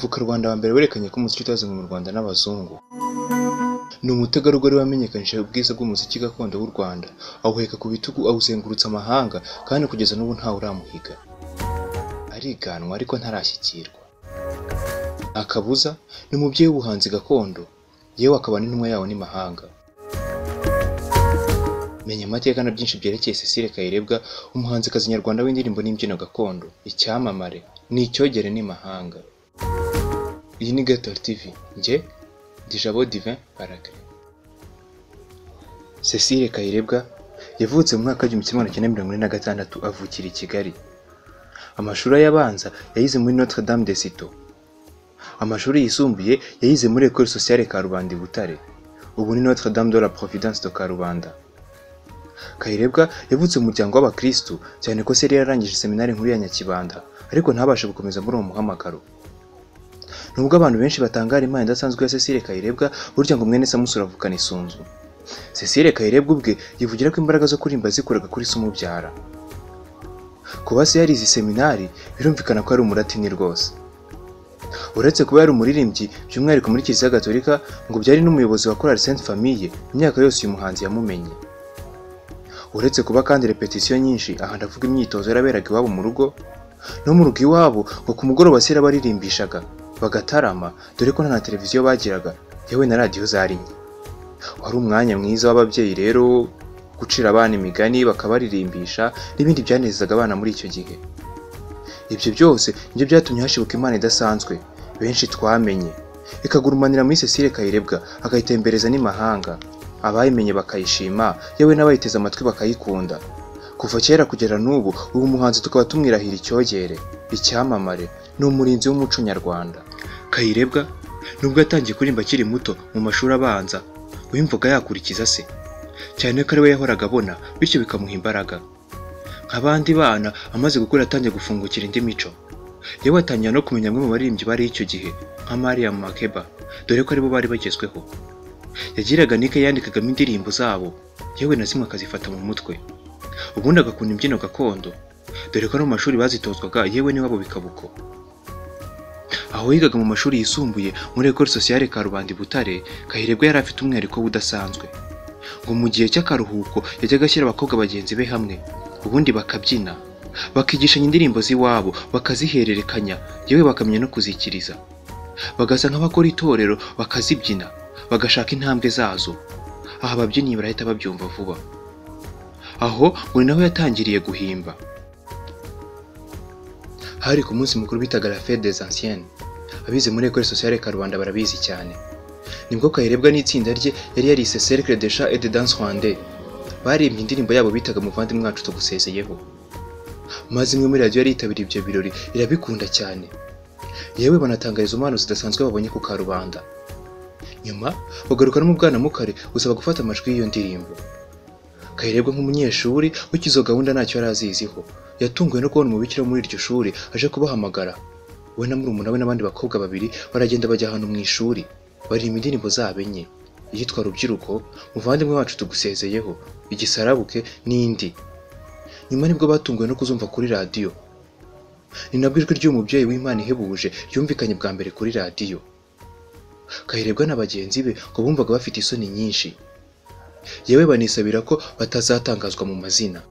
umuvukarwanda wa mbere werekanye ko umuziki utazanywe mu Rwanda n'abazungu. Ni umutegarugori wamenyekanisha ubwiza bw'umuziki gakondo w'u Rwanda, awuheka ku bitugu awuzengurutsa amahanga kandi kugeza n'ubu ntawe uramuhiga. Ariganwa ariko ntarashyikirwa. Akabuza ni umubyeyi w'ubuhanzi gakondo, yewe akaba n'intumwa yawo n'imahanga. Menya amateka na byinshi byerekeye Cecile Kayirebwa, umuhanzikazi nyarwanda w'indirimbo n'imbyino gakondo, icyamamare, ni icyogere n'imahanga. Iyi ni Gator TV, njye ndi Jabo Divin Parake. Cecile Kayirebwa yavutse mu mwaka w'1946 avukira i Kigali. Amashuri ayabanza yayize muri Notre Dame de Citeaux. Amashuri yisumbuye yayize muri École Sociale Karubanda i Butare, ubu ni Notre Dame de la Providence de Karubanda. Kayirebwa yavutse mu muryango w'abakristu, cyane ko se yari yararangije seminari nkuru ya Nyakibanda, ariko ntabashe gukomeza muri uwo muhamagaro. Nubwo abantu benshi batangara imana idasanzwe ya Cecile Kayirebwa, burya ngo mwene Samusura avukana isunzu. Cecile Kayirebwa ubwe yivugira ko imbaraga zo kurimba zikoraga kuri se umubyara. Kuba se yarize seminari birumvikana ko ari umuratini rwose. Uretse kuba yari umuririmbyi by'umwihariko muri Kiliziya Gatolika, ngo byari n'umuyobozi wa Chorale Sainte Famille imyaka yose uyu muhanzi yamumenye. Uretse kuba kandi repetition nyinshi, aha ndavuga imyitozo yaraberaga iwabo mu rugo, no mu rugo iwabo ngo ku mugoroba se baririmbishaga bagatarama, dore ko nta televiziyo bagiraga, yewe na radio zari nke. Wari umwanya mwiza w'ababyeyi rero gucira abana imigani bakabaririmbisha n'ibindi byanezezaga abana muri icyo gihe. Ibyo byose nibyo byatumye hashibuka imana idasanzwe benshi twamenye, ikagurumanira muri Cecile Kayirebwa, akayitembereza n'imahanga. Abayimenye bakayishima, yewe n'abayiteze amatwi bakayikunda. Kuva kera kugera n'ubu, ubu muhanzi tukaba tumwirahira icyogere, icyamamare, ni umurinzi w'umuco nyarwanda. Kayirebwa nubwo yatangiye kurimba akiri muto mu mashuri abanza, wimvuga yakurikiza se, cyane ko ari we yahoraga abona, bityo bikamuha imbaraga. Nk'abandi bana amaze gukura atangiye gufungukira indi mico, yewe atangira no kumenya amwe mu baririmbyi bari icyo gihe nka Mariam Makeba, dore ko aribo bari bagezweho. Yagiraga nike yandikagamo indirimbo zabo, yewe na zimwe akazifata mu mutwe. Ubundi agakunda imbyino gakondo, dore ko no mu mashuri bazitozwaga, yewe n'iwabo bikabuko. Aho yigaga mu mashuri yisumbuye muri École Sociale Karubanda i Butare, Kayirebwa yari afite umwihariko udasanzwe. Ngo mu gihe cy'akaruhuko yajyaga ashyira abakobwa bagenzi be hamwe, ubundi bakabyina, bakigishanya indirimbo z'iwabo, bakazihererekanya, yewe bakamenya no kuzikiriza. Bagasa nk'abakora itorero bakazibyina, bagashaka intambwe zazo. Aha ababyinnyi barahita babyumva vuba. Aho ngo ni naho yatangiriye guhimba. Hari ku munsi mukuru bitaga la Fête des Anciens, abize muri École Sociale Karubanda barabizi cyane. Nibwo Kayirebwa n'itsinda rye yari yarise Cercle de Chants et de Danse Rwandais, barimbye indirimbo yabo bitaga Muvandimwe wacu tugusezeyeho. Maze imwe muri radio yari yitabiriye ibyo birori irabikunda cyane, yewe banatangariza impano zidasanzwe babonye ku Karubanda. Nyuma bagaruka no mu Bwanamukare usaba gufata amajwi y'iyo ndirimbo. Kayirebwa nk'umunyeshuri w'ikizo gahunda ntacyo yari aziziho, yatunguwe no kubona umubikira muri iryo shuri aje kubahamagara. We na murumuna we n'abandi bakobwa babiri baragenda bajya ahantu mu ishuri, baririmba indirimbo zabo enye, iyitwa Rubyiruko, Muvandimwe wacu tugusezeyeho, Igisarabuke n'indi. Nyuma nibwo batunguwe no kuzumva kuri radio. Ni nabwo ijwi ry'umubyeyi w'Imana ihebuje ryumvikanye bwa mbere kuri radio. Kayirebwa na bagenzi be ngo bumvaga bafite isoni nyinshi, yewe banisabira ko batazatangazwa mu mazina.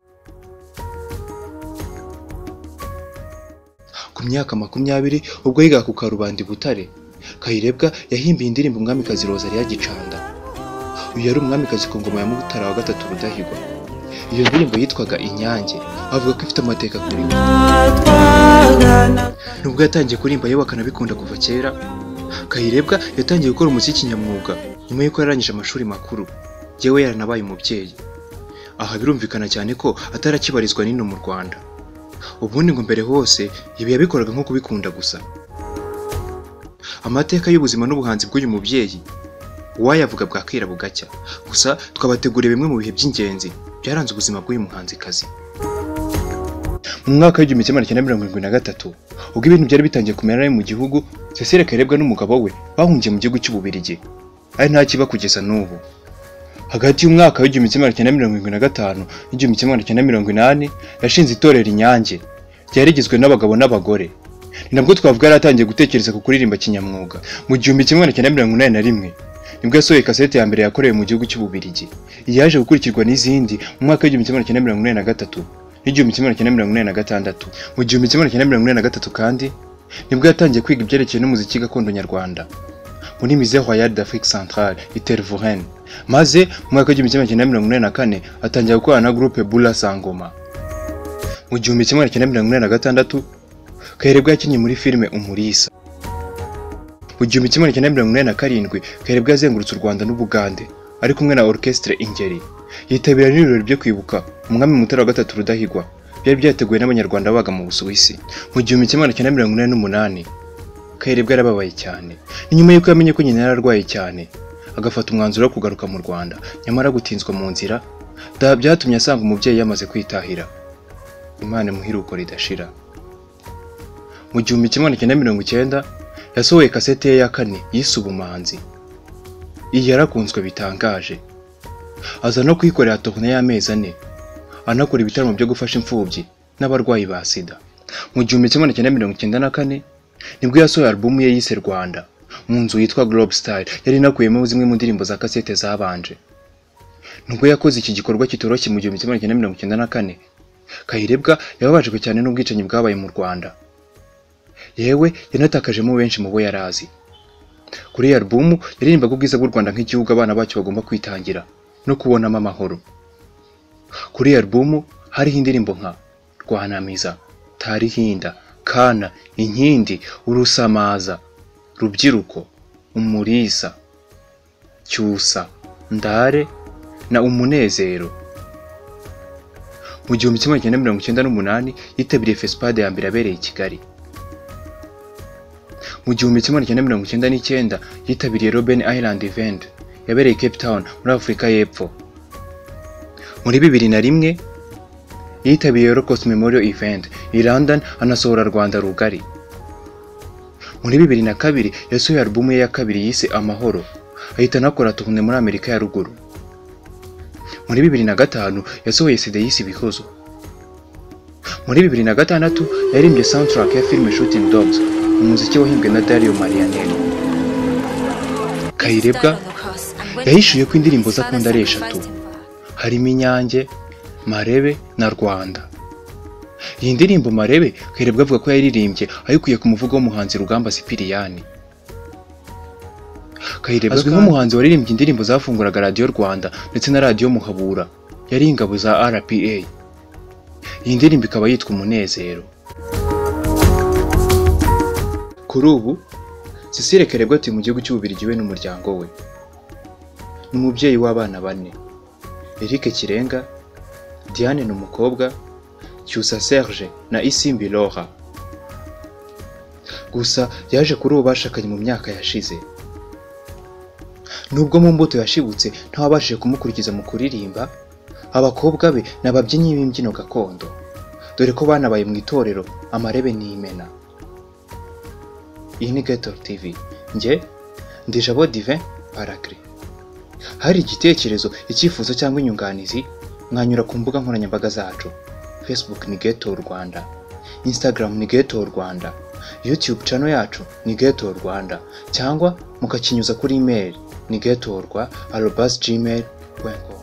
Ku myaka 20 ubwo yigaga ku Karubanda i Butare, Kayirebwa yahimbiye indirimbo Umwamikazi Rosalie Gicanda. Uyu yari umwamikazi ku ngoma ya Mutara wa gatatu Rudahigwa. Iyo ndirimbo yitwaga Inyange, avuga ko ifite amateka kuri we. Nubwo yatangiye kurimba yewe akanabikunda kuva kera, Kayirebwa yatangiye gukora umuziki nyamwuga nyuma y'uko yarangije amashuri makuru, yewe yaranabaye umubyeyi. Aha birumvikana cyane ko atarakibarizwa n'ino mu Rwanda. Ubundi ngo mbere hose ibi yabikoraga nko kubikunda gusa. Amateka y'ubuzima n'ubuhanzi bw'uyu mubyeyi wayavuga bwakira bugacya, gusa twabateguriye bimwe mu bihe by'ingenzi byaranze ubuzima bw'uyu muhanzikazi. Mu mwaka w'1973 ubwo ibintu byari bitangiye kumera nabi mu gihugu, Cecile Kayirebwa n'umugabo we bahungiye mu gihugu cy'Ububirigi, ari nta kiba kugeza n'ubu. Hagati y'umwaka w'1975 n'1980 yashinze itorero Inyange, ryari rigizwe n'abagabo n'abagore, ni nabwo twavuga yaratangiye gutekereza ku kuririmba kinyamwuga. Mu 1981 nibwo yasohoye kasete ya mbere yakorewe mu gihugu cy'Ububiligi. Yaje gukurikirwa n'izindi mu mwaka wa 1983 n'1986. Mu 1983 kandi nibwo yatangiye kwiga ibyerekeye n'umuziki gakondo nyarwanda muri Musée Royal d'Afrique Centrale Itervuren. Maze mu mwaka wa 1984 atangiye gukorana na groupe Bula Sangoma. Mu 1986 Kayirebwa yakinnye muri filime Umulisa. Mu 1987 Kayirebwa yazengurutse u Rwanda n'Ubugande ari kumwe na orchestre Ingeri. Yitabira n'ibirori byo kwibuka umwami Mutara wa III Rudahigwa byari byateguwe n'abanyarwanda babaga mu Busuwisi. Mu 1988 Kayirebwa yarababaye cyane nyuma y'uko yamenye ko nyina yararwaye cyane, agafata umwanzuro wo kugaruka mu Rwanda. Nyamara gutinzwa mu nzira byatumye asanga umubyeyi yamaze kwitahira. Imana muhiruko ridashira. Mu 1990 yasohoye kasete ye ya kane yise Ubumanzi. Iyi yarakunzwe bitangaje. Aza no kwikorera tournée y'amezi 4 anakora ibitaramo byo gufasha imfubyi n'abarwayi ba sida. Mu 1994 nibwo yasohoye album ye yise Rwanda mu nzu yitwa Globe Style. Yari nakuyemo zimwe mu ndirimbo za kasete zabanje. Nubwo yakoze iki gikorwa kitoroshye mu 1994, Kayirebwa yababajwe cyane n'ubwicanyi bwabaye mu Rwanda. Yewe yanatakajemo benshi mu bo yarazi. Kuri iyi album yaririmbaga ubwiza bw'u Rwanda nk'igihugu abana bacyo bagomba kwitangira no kubonamo amahoro. Kuri iyi album hariho indirimbo nka Rwanamiza, Tarihinda, Kana, Inkindi, Urusamaza, Rubyiruko, Umulisa, Cyusa, Ndare na Umunezero. Mu 1998 yitabiriye Fespad ya mbere yabereye i Kigali. Mu 1999 yitabiriye Robben Island Event yabereye Cape Town muri Afrika y'Epfo. Muri 2001 yitabiriye Holocaust Memorial Event i London anasohora Rwanda Rugari. Muri 2002 yasohoye album ye ya kabiri yise Amahoro, ahita anakora tournée muri Amerika ya Ruguru. Muri 2005 yasohoye CD yise Ibihozo. Muri 2006 yaririmbye soundtrack ya film Shooting Dogs, umuziki wahimbwe na Dario Marianelli. Kayirebwa yahishuye ko indirimbo ze akunda ari 3, harimo Inyange, Marebe na Rwanda. Iyi ndirimbo Marebe Kayirebwa avuga ko yaririmbye ayikuye ku muvugo w'umuhanzi Rugamba Sipiriyani. Kayirebwa azwi nk'umuhanzi waririmbye indirimbo zafunguraga Radio Rwanda ndetse na Radio Muhabura yari ingabo za RPA. Iyi ndirimbo ikaba yitwa Umunezero. Kuri ubu Cecile Kayirebwa atuye mu gihugu cy'Ububiligi we n'umuryango we. Ni umubyeyi w'abana 4: Eric Kirenga, Diane n'umukobwa, Cyusa Serge na Isimbi Laura. Gusa yaje kuri ubu bashakanye mu myaka yashize. Nubwo mu mbuto yashibutse ntawabashije kumukurikiza mu kuririmba, abakobwa be n'ababyinnyi b'imbyino gakondo, dore ko banabaye mu itorero Amarebe n'Imena. Iyi ni Ghetto TV. Nge ndi Jabo Divin Paracre. Hari igitekerezo, icyifuzo cyangwa inyunganizi, mwanyura ku mbuga nkoranyambaga zacu. Facebook ni Ghetto Rwanda, Instagram ni Ghetto Rwanda, YouTube channel yacu ni Ghetto Rwanda, cyangwa mukakinyuza kuri email ni ghettorwa@gmail.com.